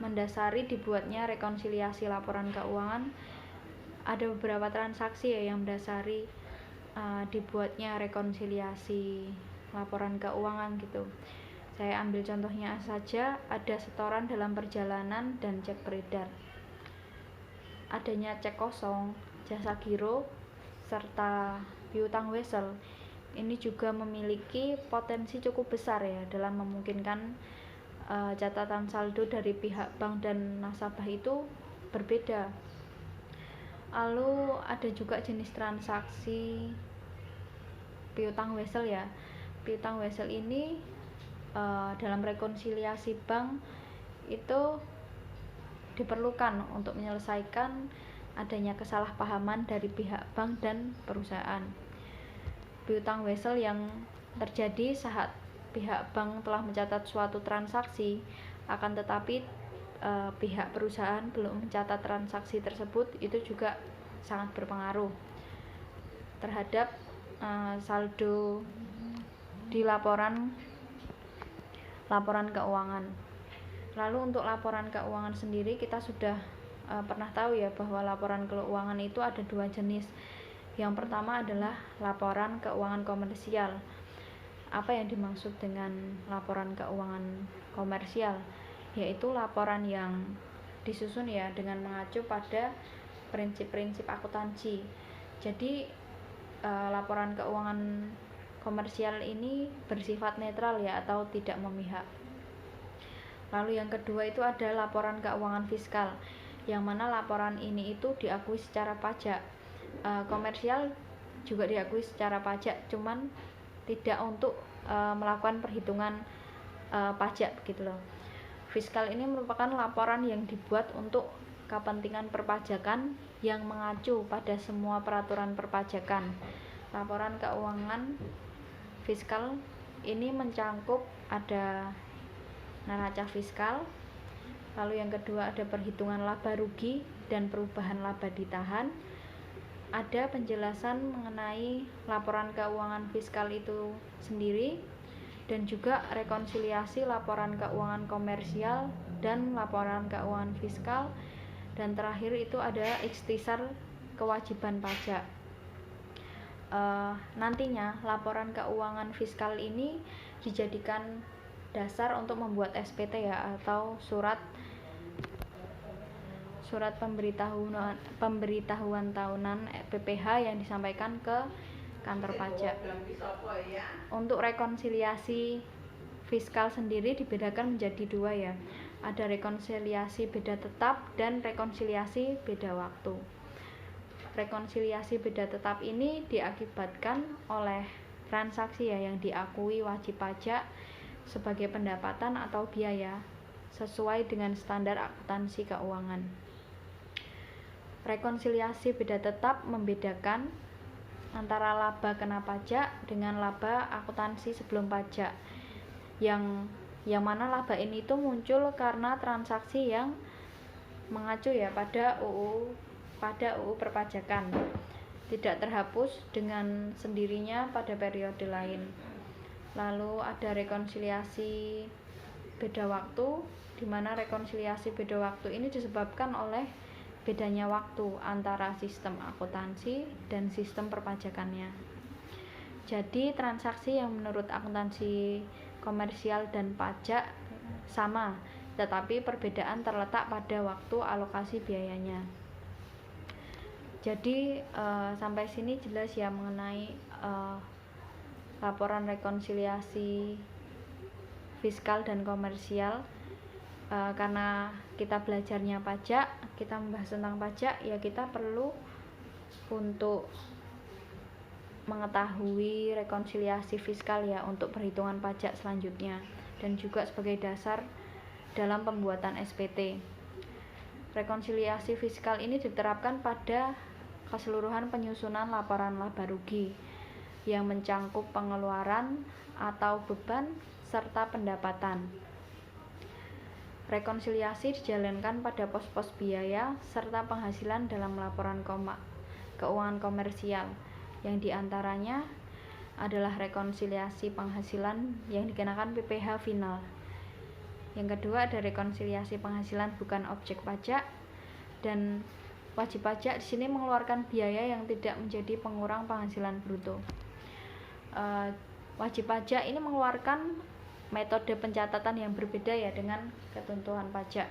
mendasari dibuatnya rekonsiliasi laporan keuangan? Ada beberapa transaksi ya yang mendasari dibuatnya rekonsiliasi laporan keuangan gitu. Saya ambil contohnya saja, ada setoran dalam perjalanan dan cek beredar. Adanya cek kosong, jasa giro, serta piutang wesel. Ini juga memiliki potensi cukup besar ya dalam memungkinkan catatan saldo dari pihak bank dan nasabah itu berbeda. Lalu ada juga jenis transaksi piutang wesel ya. Piutang wesel ini dalam rekonsiliasi bank itu diperlukan untuk menyelesaikan adanya kesalahpahaman dari pihak bank dan perusahaan. Piutang wesel yang terjadi saat pihak bank telah mencatat suatu transaksi, akan tetapi pihak perusahaan belum mencatat transaksi tersebut, itu juga sangat berpengaruh terhadap saldo di laporan keuangan. Lalu untuk laporan keuangan sendiri kita sudah pernah tahu ya bahwa laporan keuangan itu ada dua jenis. Yang pertama adalah laporan keuangan komersial. Apa yang dimaksud dengan laporan keuangan komersial? Yaitu laporan yang disusun ya dengan mengacu pada prinsip-prinsip akuntansi. Jadi laporan keuangan komersial ini bersifat netral ya atau tidak memihak. Lalu yang kedua itu ada laporan keuangan fiskal, yang mana laporan ini itu diakui secara pajak. Komersial juga diakui secara pajak, cuman tidak untuk melakukan perhitungan pajak begitu loh. Fiskal ini merupakan laporan yang dibuat untuk kepentingan perpajakan yang mengacu pada semua peraturan perpajakan. Laporan keuangan fiskal ini mencangkup ada neraca fiskal, lalu yang kedua ada perhitungan laba rugi dan perubahan laba ditahan, ada penjelasan mengenai laporan keuangan fiskal itu sendiri, dan juga rekonsiliasi laporan keuangan komersial dan laporan keuangan fiskal, dan terakhir itu ada ikhtisar kewajiban pajak. Nantinya laporan keuangan fiskal ini dijadikan dasar untuk membuat SPT ya, atau surat pemberitahuan tahunan PPh yang disampaikan ke kantor pajak. Untuk rekonsiliasi fiskal sendiri dibedakan menjadi dua ya. Ada rekonsiliasi beda tetap dan rekonsiliasi beda waktu. Rekonsiliasi beda tetap ini diakibatkan oleh transaksi ya yang diakui wajib pajak sebagai pendapatan atau biaya sesuai dengan standar akuntansi keuangan. Rekonsiliasi beda tetap membedakan antara laba kena pajak dengan laba akuntansi sebelum pajak, yang mana laba ini itu muncul karena transaksi yang mengacu ya pada UU perpajakan, tidak terhapus dengan sendirinya pada periode lain. Lalu ada rekonsiliasi beda waktu, di mana rekonsiliasi beda waktu ini disebabkan oleh bedanya waktu antara sistem akuntansi dan sistem perpajakannya. Jadi transaksi yang menurut akuntansi komersial dan pajak sama, tetapi perbedaan terletak pada waktu alokasi biayanya. Jadi sampai sini jelas ya mengenai laporan rekonsiliasi fiskal dan komersial. Karena kita belajarnya pajak, kita membahas tentang pajak, ya kita perlu untuk mengetahui rekonsiliasi fiskal ya untuk perhitungan pajak selanjutnya, dan juga sebagai dasar dalam pembuatan SPT. Rekonsiliasi fiskal ini diterapkan pada keseluruhan penyusunan laporan laba rugi yang mencangkup pengeluaran atau beban serta pendapatan. Rekonsiliasi dijalankan pada pos-pos biaya serta penghasilan dalam laporan keuangan komersial, yang diantaranya adalah rekonsiliasi penghasilan yang dikenakan PPh final. Yang kedua ada rekonsiliasi penghasilan bukan objek pajak, dan wajib pajak di sini mengeluarkan biaya yang tidak menjadi pengurang penghasilan bruto. Wajib pajak ini mengeluarkan metode pencatatan yang berbeda ya dengan ketentuan pajak.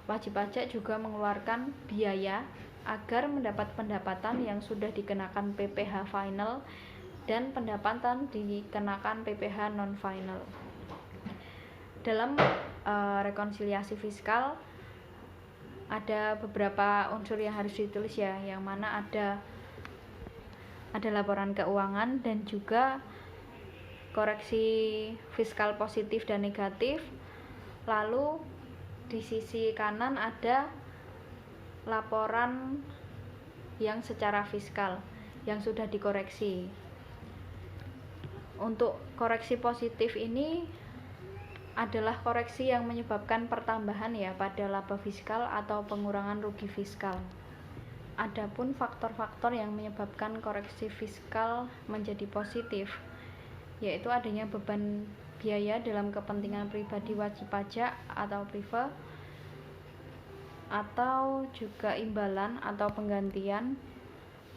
Wajib pajak juga mengeluarkan biaya agar mendapat pendapatan yang sudah dikenakan PPh final dan pendapatan dikenakan PPh non final. Dalam rekonsiliasi fiskal ada beberapa unsur yang harus ditulis ya, yang mana ada laporan keuangan dan juga koreksi fiskal positif dan negatif. Lalu di sisi kanan ada laporan yang secara fiskal yang sudah dikoreksi. Untuk koreksi positif ini adalah koreksi yang menyebabkan pertambahan ya pada laba fiskal atau pengurangan rugi fiskal. Adapun faktor-faktor yang menyebabkan koreksi fiskal menjadi positif, yaitu adanya beban biaya dalam kepentingan pribadi wajib pajak atau prive, atau juga imbalan atau penggantian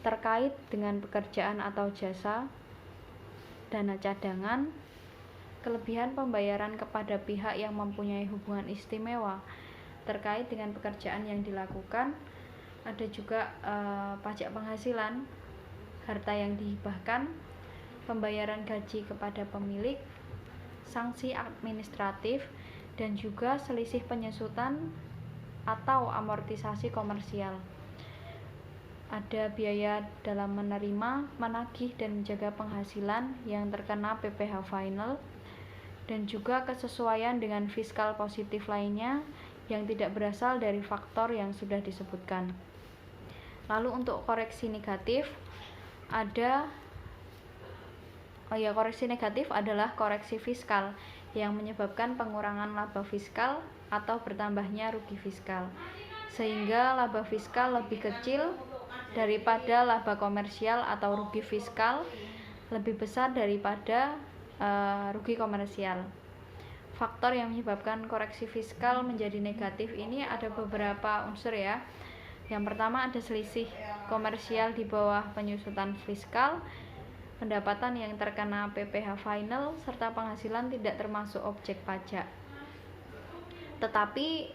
terkait dengan pekerjaan atau jasa, dana cadangan, kelebihan pembayaran kepada pihak yang mempunyai hubungan istimewa terkait dengan pekerjaan yang dilakukan. Ada juga pajak penghasilan, harta yang dihibahkan, pembayaran gaji kepada pemilik, sanksi administratif, dan juga selisih penyusutan atau amortisasi komersial. Ada biaya dalam menerima, menagih, dan menjaga penghasilan yang terkena PPh final, dan juga kesesuaian dengan fiskal positif lainnya yang tidak berasal dari faktor yang sudah disebutkan. Lalu untuk koreksi negatif koreksi negatif adalah koreksi fiskal yang menyebabkan pengurangan laba fiskal atau bertambahnya rugi fiskal, sehingga laba fiskal lebih kecil daripada laba komersial atau rugi fiskal lebih besar daripada rugi komersial. Faktor yang menyebabkan koreksi fiskal menjadi negatif ini ada beberapa unsur ya. Yang pertama ada selisih komersial di bawah penyusutan fiskal, pendapatan yang terkena PPh final, serta penghasilan tidak termasuk objek pajak, tetapi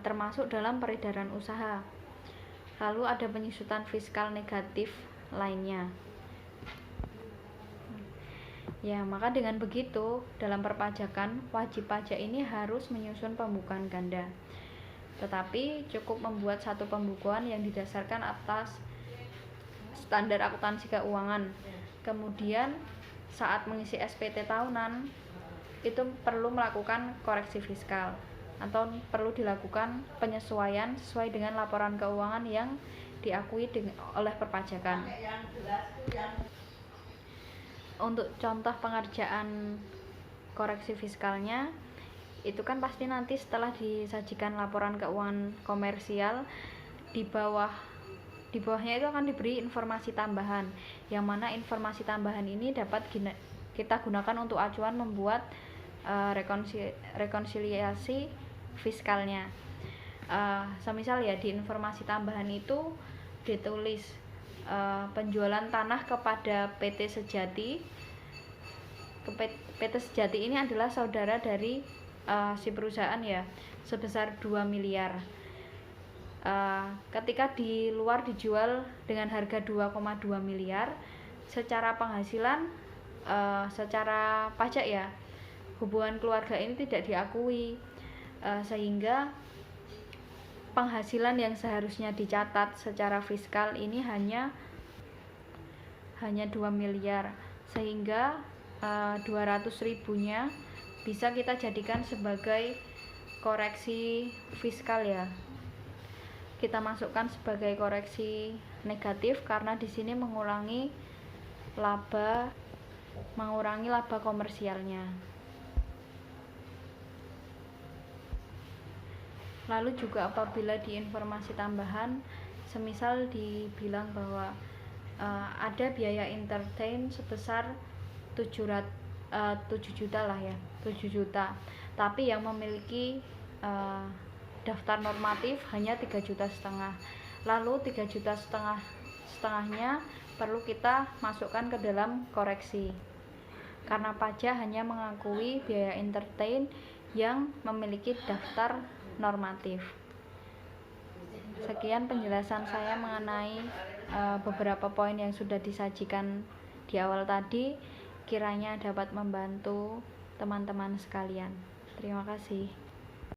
termasuk dalam peredaran usaha. Lalu ada penyusutan fiskal negatif lainnya. Ya, maka dengan begitu dalam perpajakan wajib pajak ini harus menyusun pembukuan ganda. Tetapi cukup membuat satu pembukuan yang didasarkan atas standar akuntansi keuangan. Kemudian saat mengisi SPT tahunan itu perlu melakukan koreksi fiskal atau perlu dilakukan penyesuaian sesuai dengan laporan keuangan yang diakui oleh perpajakan. Untuk contoh pengerjaan koreksi fiskalnya itu kan pasti nanti setelah disajikan laporan keuangan komersial, di bawahnya itu akan diberi informasi tambahan, yang mana informasi tambahan ini dapat kita gunakan untuk acuan membuat rekonsiliasi fiskalnya. semisal ya di informasi tambahan itu ditulis penjualan tanah kepada PT Sejati. PT Sejati ini adalah saudara dari si perusahaan ya, sebesar 2 miliar. Ketika di luar dijual dengan harga 2,2 miliar, secara penghasilan, secara pajak ya, hubungan keluarga ini tidak diakui, sehingga penghasilan yang seharusnya dicatat secara fiskal ini hanya 2 miliar, sehingga 200.000-nya bisa kita jadikan sebagai koreksi fiskal ya. Kita masukkan sebagai koreksi negatif karena di sini mengurangi laba komersialnya. Lalu juga apabila di informasi tambahan, semisal dibilang bahwa ada biaya entertain sebesar 7 juta lah ya, 7 juta, tapi yang memiliki daftar normatif hanya 3,5 juta. Lalu 3,5 jutanya perlu kita masukkan ke dalam koreksi, karena pajak hanya mengakui biaya entertain yang memiliki daftar normatif. Sekian penjelasan saya mengenai beberapa poin yang sudah disajikan di awal tadi, kiranya dapat membantu teman-teman sekalian. Terima kasih.